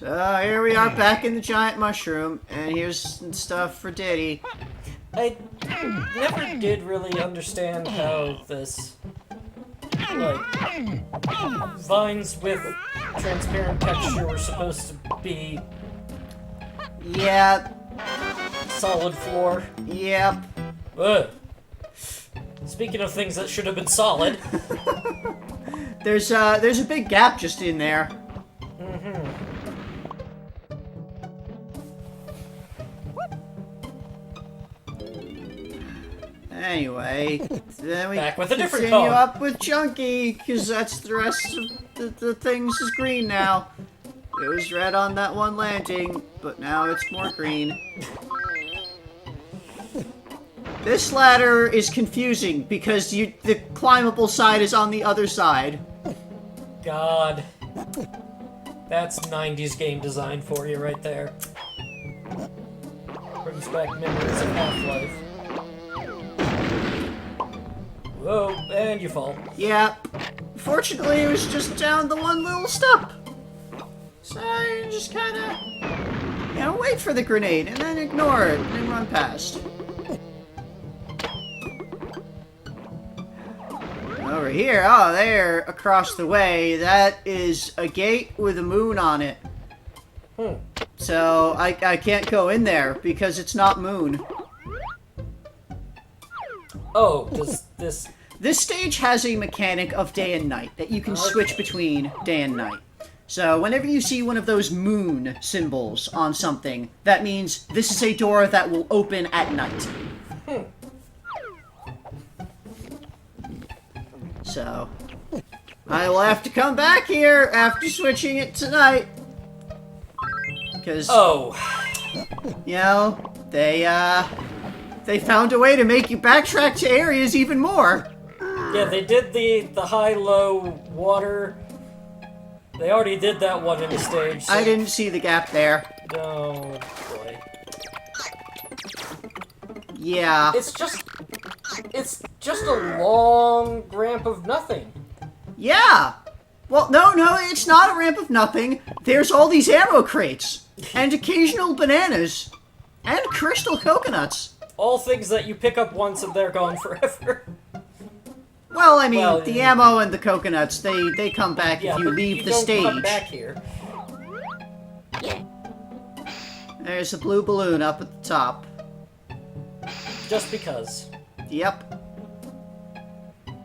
So here we are back in the giant mushroom, and here's some stuff for Diddy. I never did really understand how this, like, vines with transparent texture were supposed to be Yeah. solid floor. Yep. Ugh. Speaking of things that should have been solid. There's a big gap just in there. Anyway, then we Back with a different continue cone. up with Chunky, because that's the rest of the things is green now. It was red on that one landing, but now it's more green. This ladder is confusing because the climbable side is on the other side. God. That's 90s game design for you right there. Brings back memories of Half-Life. Whoa, and you fall. Yep. Fortunately, it was just down the one little step. So you just kind of, wait for the grenade and then ignore it and run past. Over here, oh, there, across the way, that is a gate with a moon on it. So I can't go in there because it's not moon. Oh, does this... This stage has a mechanic of day and night that you can switch between day and night. So whenever you see one of those moon symbols on something, that means this is a door that will open at night. So I will have to come back here after switching it tonight. Because, they found a way to make you backtrack to areas even more. Yeah, they did the high-low water. They already did that one in the stage. So... I didn't see the gap there. Oh, boy. Yeah. It's just a long ramp of nothing. Yeah! Well, no, it's not a ramp of nothing. There's all these ammo crates. And occasional bananas. And crystal coconuts. All things that you pick up once and they're gone forever. Well, I mean, the ammo and the coconuts, they come back if you leave the stage. Come back here. There's a blue balloon up at the top. Just because. Yep.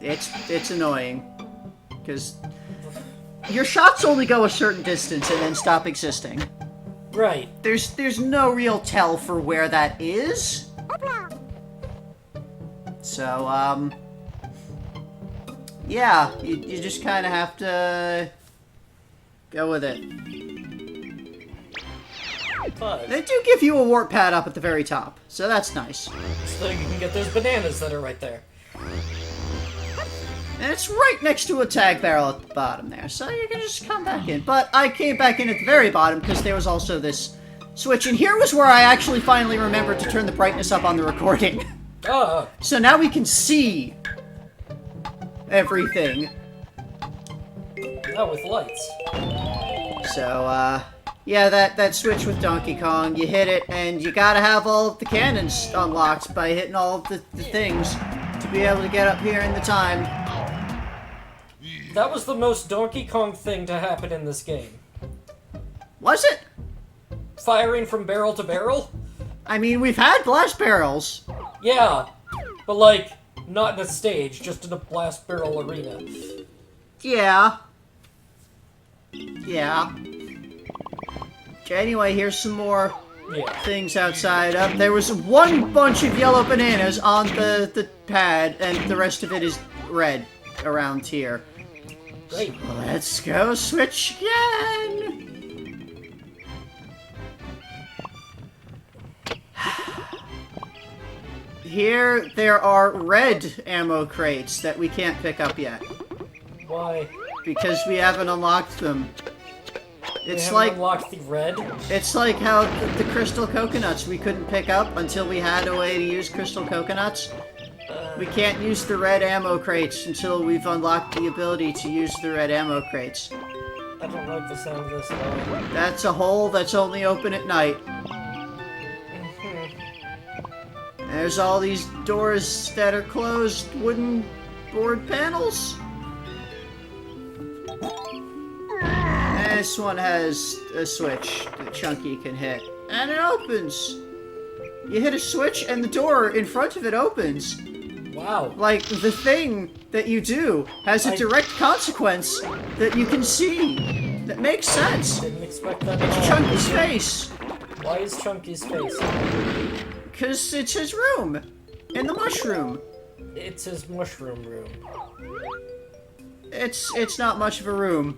It's annoying. Because your shots only go a certain distance and then stop existing. Right. There's no real tell for where that is. So, yeah, you just kind of have to go with it. They do give you a warp pad up at the very top, so that's nice. So you can get those bananas that are right there. And it's right next to a tag barrel at the bottom there, so you can just come back in. But I came back in at the very bottom because there was also this switch, and here was where I actually finally remembered to turn the brightness up on the recording. Oh. So now we can see everything. Oh, with lights. So, yeah, that switch with Donkey Kong, you hit it, and you gotta have all of the cannons unlocked by hitting all of the things to be able to get up here in the time. That was the most Donkey Kong thing to happen in this game. Was it? Firing from barrel to barrel? I mean, we've had blast barrels. Yeah, but like, not in a stage, just in a blast barrel arena. Yeah. Yeah. Okay, anyway, here's some more things outside. There was one bunch of yellow bananas on the pad, and the rest of it is red around here. Great. So let's go switch again! Here, there are red ammo crates that we can't pick up yet. Why? Because we haven't unlocked them. It's We like haven't unlocked the red? it's like how the crystal coconuts we couldn't pick up until we had a way to use crystal coconuts. We can't use the red ammo crates until we've unlocked the ability to use the red ammo crates. I don't like the sound of this at all. That's a hole that's only open at night. There's all these doors that are closed, wooden board panels. And this one has a switch that Chunky can hit. And it opens! You hit a switch and the door in front of it opens. Wow. Like, the thing that you do has a direct consequence that you can see. That makes sense. Didn't expect that. It's Chunky's face. Why is Chunky's face? Because it's his room. In the mushroom. It's his mushroom room. It's not much of a room.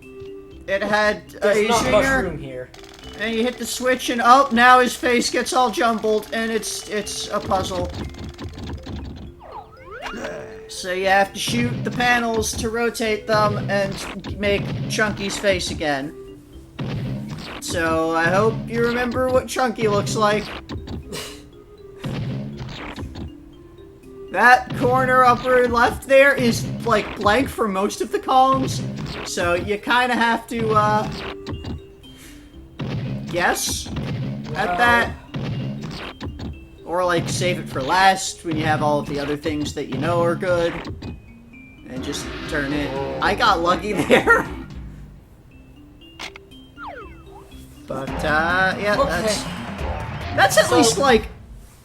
It had There's a not much zinger, room here. and you hit the switch, and oh, now his face gets all jumbled, and it's a puzzle. So you have to shoot the panels to rotate them and make Chunky's face again. So I hope you remember what Chunky looks like. That corner upper left there is, like, blank for most of the columns, so you kind of have to, guess at that. Or, like, save it for last when you have all of the other things that you know are good. And just turn it. I got lucky there. But, yeah, Okay. that's at least, like,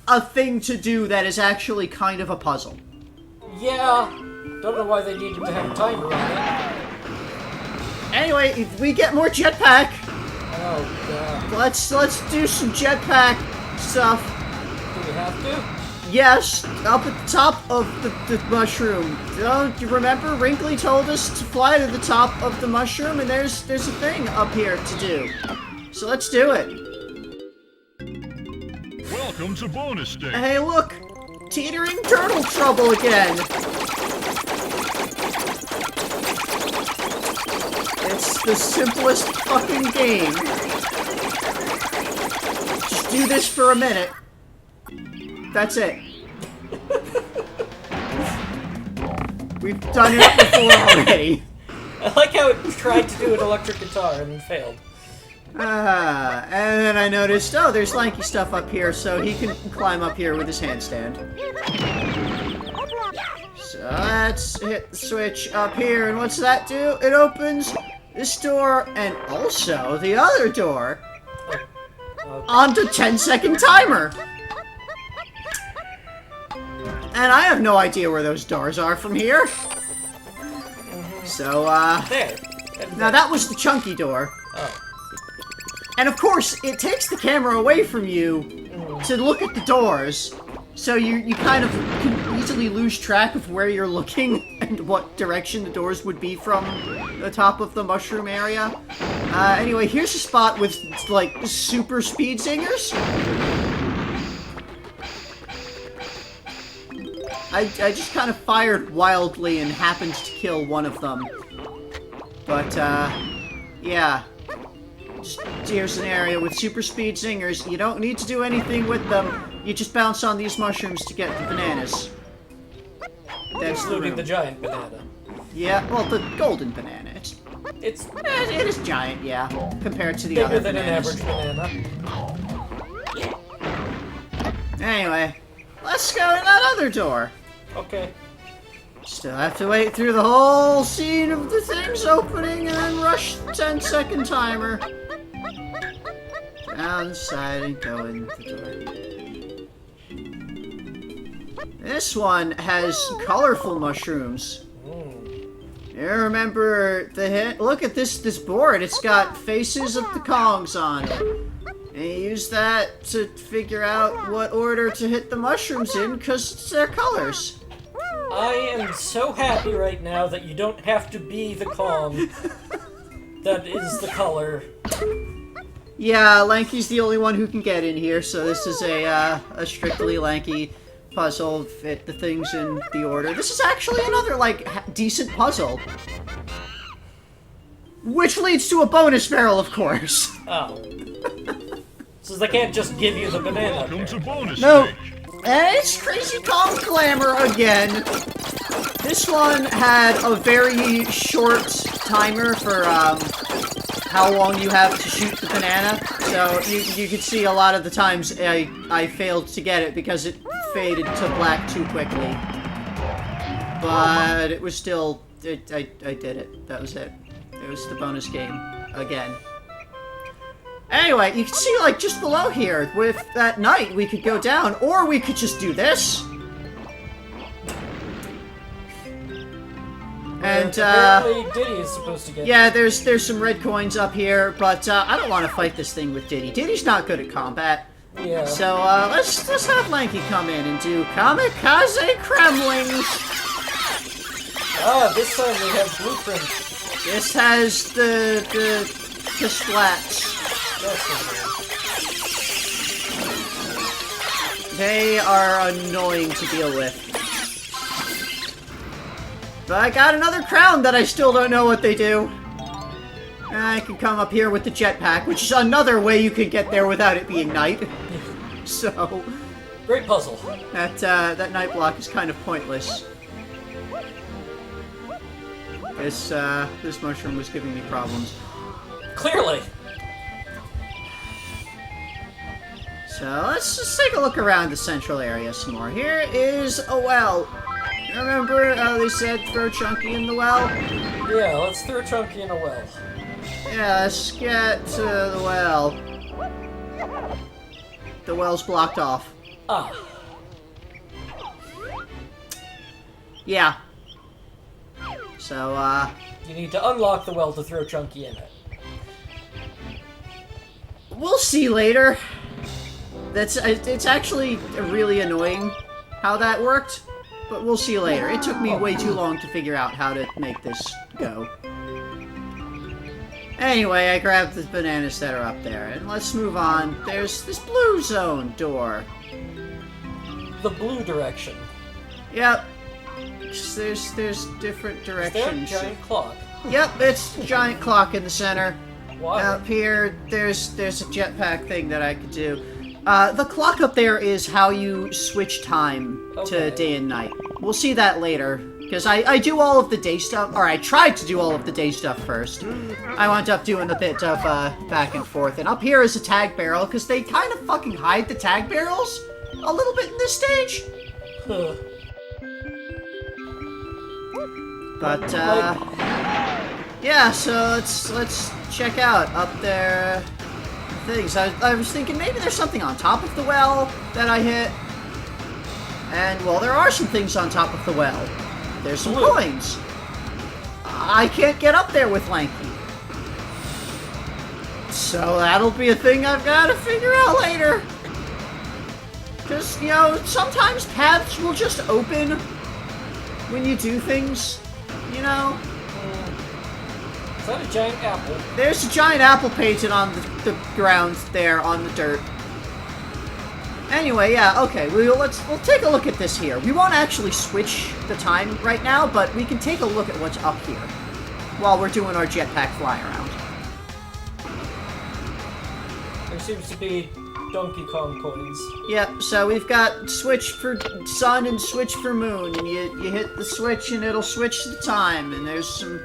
a thing to do that is actually kind of a puzzle. Yeah. Don't know why they needed to have a timer on it. Anyway, we get more jetpack. Oh, God. Let's do some jetpack stuff. Do we have to? Yes, up at the top of the mushroom. Don't you remember? Wrinkly told us to fly to the top of the mushroom, and there's a thing up here to do. So let's do it. Welcome to bonus stage. Hey, look! Teetering turtle trouble again! It's the simplest fucking game. Just do this for a minute. That's it. We've done it before already. I like how it tried to do an electric guitar and failed. And then I noticed, oh, there's lanky stuff up here, so he can climb up here with his handstand. So let's hit the switch up here, and what's that do? It opens this door, and also the other door, on the 10-second timer. And I have no idea where those doors are from here. So, There. now that was the Chunky door. Oh. And of course, it takes the camera away from you to look at the doors, so you kind of can easily lose track of where you're looking and what direction the doors would be from the top of the mushroom area. Anyway, here's a spot with, like, super speed zingers. I just kind of fired wildly and happened to kill one of them. But, yeah. Here's an area with super speed zingers. You don't need to do anything with them. You just bounce on these mushrooms to get the bananas. That's Including the giant banana. Yeah, well, the golden banana. It is giant, yeah, compared to the Bigger other than bananas. an average banana. Anyway, let's go in that other door. Okay. Still have to wait through the whole scene of the things opening and then rush the 10-second timer. Down the side and go in the door. This one has colorful mushrooms. You remember the hit? Look at this board. It's got faces of the Kongs on it. And you use that to figure out what order to hit the mushrooms in, because it's their colors. I am so happy right now that you don't have to be the Kong that is the color. Yeah, Lanky's the only one who can get in here, so this is a strictly Lanky puzzle. Fit the things in the order. This is actually another, like, decent puzzle. Which leads to a bonus barrel, of course. Oh. So they can't just give you the banana. Welcome to bonus No. stage. And it's Crazy Kong Klamour again. This one had a very short timer for how long you have to shoot the banana. So you could see a lot of the times I failed to get it because it faded to black too quickly. But it was still... I did it. That was it. It was the bonus game. Again. Anyway, you can see, like, just below here, with that night, we could go down, or we could just do this. And, apparently Diddy is supposed to get... Yeah, there's some red coins up here, but, I don't want to fight this thing with Diddy. Diddy's not good at combat. Yeah. So, let's have Lanky come in and do Kamikaze Kremlings! Ah, this time we have blueprints. This has the splats. They are annoying to deal with. But I got another crown that I still don't know what they do. And I can come up here with the jetpack, which is another way you could get there without it being night. So... Great puzzle. That night block is kind of pointless. This mushroom was giving me problems. Clearly. So let's just take a look around the central area some more. Here is a well. Remember how they said throw Chunky in the well? Yeah, let's throw Chunky in a well. Yeah, let's get to the well. The well's blocked off. Ah. Yeah. So, You need to unlock the well to throw Chunky in it. we'll see later. It's actually really annoying how that worked, but we'll see later. It took me way too long to figure out how to make this go. Anyway, I grabbed the bananas that are up there, and let's move on. There's this blue zone door. The blue direction. Yep. There's different directions. Is there a giant clock? Yep, it's a giant clock in the center. Why? Up here, there's a jetpack thing that I could do. The clock up there is how you switch time to day and night. We'll see that later, because I do all of the day stuff, or I tried to do all of the day stuff first. I wound up doing a bit of back and forth, and up here is a tag barrel, because they kind of fucking hide the tag barrels a little bit in this stage. Huh. But, yeah, so let's check out up there things. I was thinking maybe there's something on top of the well that I hit. And, well, there are some things on top of the well. There's some coins. I can't get up there with Lanky. So that'll be a thing I've got to figure out later. Because, you know, sometimes paths will just open when you do things, you know? Is that a giant apple? There's a giant apple painted on the ground there on the dirt. Anyway, yeah, okay, we'll take a look at this here. We won't actually switch the time right now, but we can take a look at what's up here while we're doing our jetpack fly around. There seems to be Donkey Kong coins. Yep, so we've got switch for sun and switch for moon, and you hit the switch and it'll switch the time, and there's some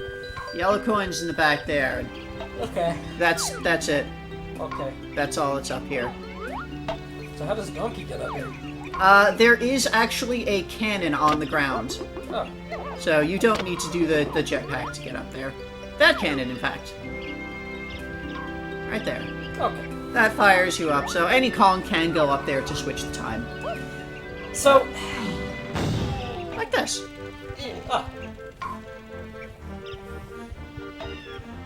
yellow coins in the back there. Okay. That's it. Okay. That's all that's up here. So how does Donkey get up here? There is actually a cannon on the ground. Oh. So you don't need to do the jetpack to get up there. That cannon, in fact. Right there. Okay. That fires you up, so any Kong can go up there to switch the time. So... Like this. Ah.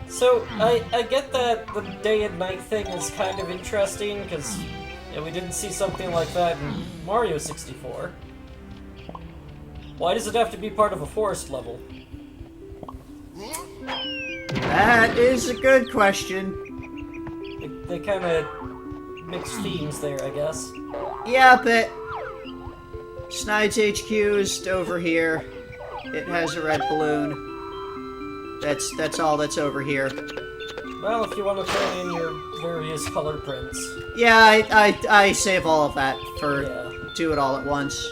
So, I get that the day and night thing is kind of interesting, because we didn't see something like that in Mario 64. Why does it have to be part of a forest level? That is a good question. They kind of mix themes there, I guess. Yeah, but Snide's HQ is over here. It has a red balloon. That's all that's over here. Well, if you want to throw in your various color prints. Yeah, I save all of that for do it all at once.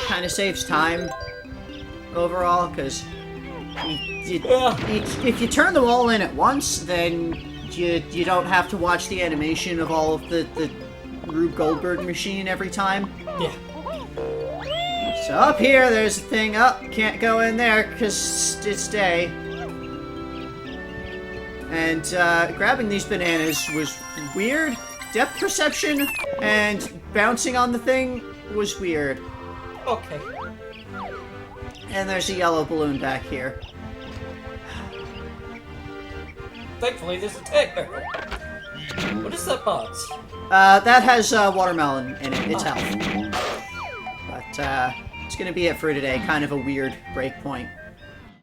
Kind of saves time. overall, because Yeah. if you turn them all in at once, then you don't have to watch the animation of all of the Rube Goldberg machine every time. Yeah. So up here, there's a thing up. Can't go in there because it's day. And grabbing these bananas was weird. Depth perception and bouncing on the thing was weird. Okay. And there's a yellow balloon back here. Thankfully, there's a tag barrel. What is that box? That has watermelon in it. It's health. But it's gonna be it for today. Kind of a weird break point.